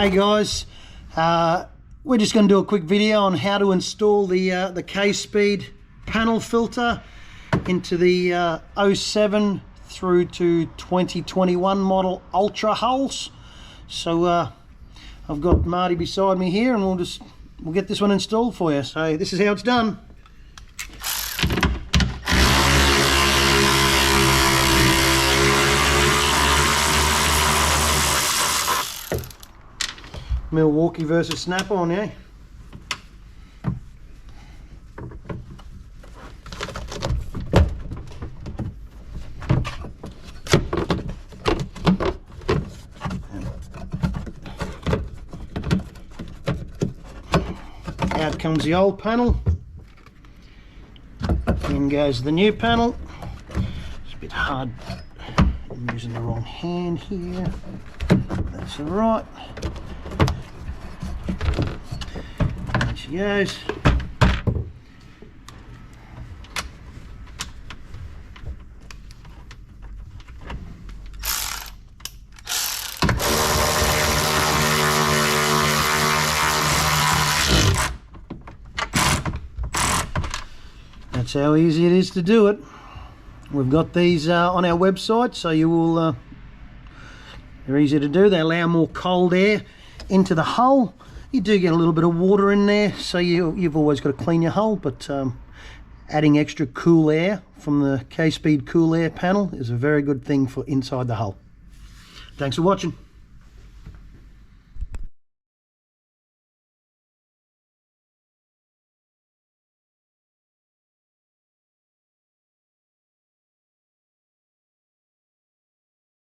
Hey guys, we're just going to do a quick video on how to install the K-Speed panel filter into the 07 through to 2021 model Ultra hulls. So I've got Marty beside me here, and we'll get this one installed for you. So this is how it's done. Milwaukee versus Snap-on, yeah? Out comes the old panel. In goes the new panel. It's a bit hard. I'm using the wrong hand here. That's all right. There she goes. That's how easy it is to do it. We've got these on our website, so you will they're easy to do. They allow more cold air into the hull. You do get a little bit of water in there, so you've always got to clean your hull, but adding extra cool air from the K-Speed cool air panel is a very good thing for inside the hull. Thanks for watching.